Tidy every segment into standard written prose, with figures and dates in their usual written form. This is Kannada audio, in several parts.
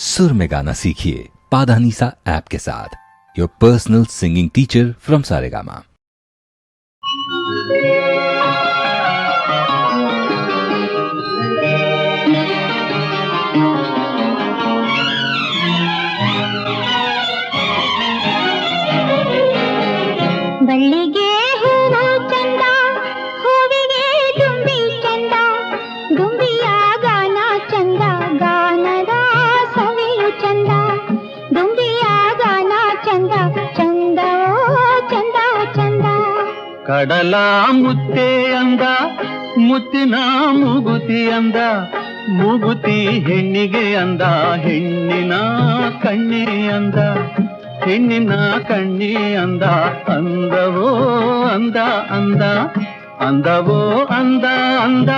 सुर में गाना सीखिए पाधानीसा ऐप के साथ। Your personal singing teacher from Saregama. ಬಳ್ಳಿಗೆ ಹೂವು ಚಂದ, ಹೂವಿಗೆ ದುಂಬಿ ಚಂದ, ದುಂಬಿಯ ಗಾನ ಚಂದ, ಗಾನದ ಸವಿಯು ಚಂದ, ದುಂಬಿಯ ಗಾನ ಚಂದ, ಚಂದವೋ ಚಂದ ಚಂದ. ಕಡಲ ಮುತ್ತೆ ಅಂದ, ಮುತ್ತಿನ ಮೂಗುತಿ ಅಂದ, ಮೂಗುತಿ ಹೆಣ್ಣಿಗೆ ಅಂದ, ಹೆಣ್ಣಿನ ಕಣ್ಣಿ ಅಂದ, ಹೆಣ್ಣಿನ ಕಣ್ಣಿ ಅಂದ, ಅಂದವೋ ಅಂದ ಅಂದ, ಅಂದವೋ ಅಂದ ಅಂದ.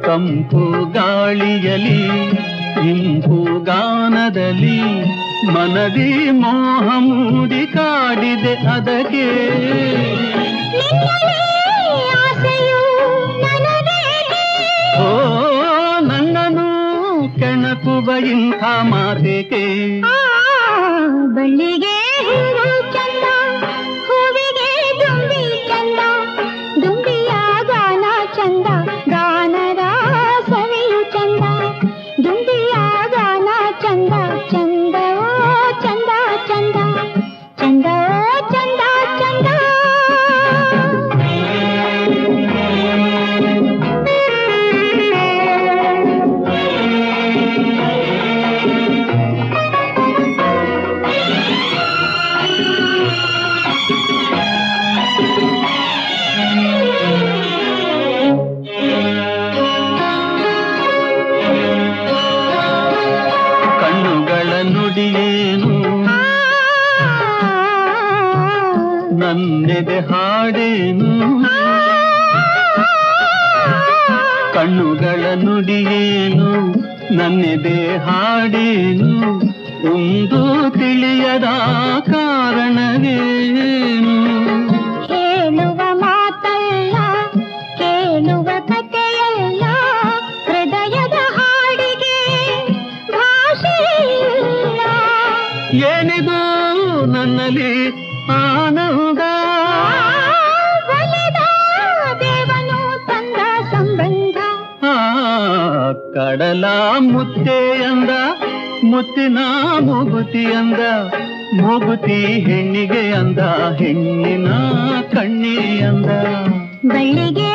ತಂಪು ಗಾಳಿಯಲಿ ಇಂಪು ಗಾನದಲ್ಲಿ ಮನದಿ ಮೋಹ ಮೂಡಿ ಕಾಡಿದೆ ಅದಕ್ಕೆ. ಓ ನನ್ನನು ಕೆಣಕುವ ಇಂಥ ಮಾತೇಕೆ. ಬಳ್ಳಿಗೆ ಹೂವು ಚಂದ, ಹೂವಿಗೆ ದುಂಬಿ ಚಂದ, ದುಂಬಿಯ ಗಾನ ಚಂದ, ಗಾನದ ಸವಿಯು ಚಂದ, ದುಂಬಿಯ ಗಾನ ಚಂದ, ಚಂದವೋ ಚಂದ ಚಂದ, ಚಂದವೋ ಚಂದ ಚಂದ. ನುಡಿಯೇನು ನನ್ನೆದೆ ಹಾಡೇನು, ಕಣ್ಣುಗಳ ನುಡಿಯೇನು ನನ್ನೆದೆ ಹಾಡೇನು, ಒಂದು ತಿಳಿಯದ ಕಾರಣವೇನು. ಹೇಳುವ ಮಾತಲ್ಲ, ಕೇಳುವ ಕಥೆಯಲ್ಲ, ಹೃದಯದ ಹಾಡಿಗೆ ಭಾಷೆ ಇಲ್ಲ. ಏನಿದು ನನ್ನಲ್ಲಿ ಆನಂದ, ಒಲಿದ ದೇವನು ತಂದ ಸಂಬಂಧ. ಕಡಲ ಮುತ್ತೆ ಅಂದ, ಮುತ್ತಿನ ಮೂಗುತಿ ಅಂದ, ಮೂಗುತಿ ಹೆಣ್ಣಿಗೆ ಅಂದ, ಹೆಣ್ಣಿನ ಕಣ್ಣಿ ಅಂದ. ಬಳ್ಳಿಗೆ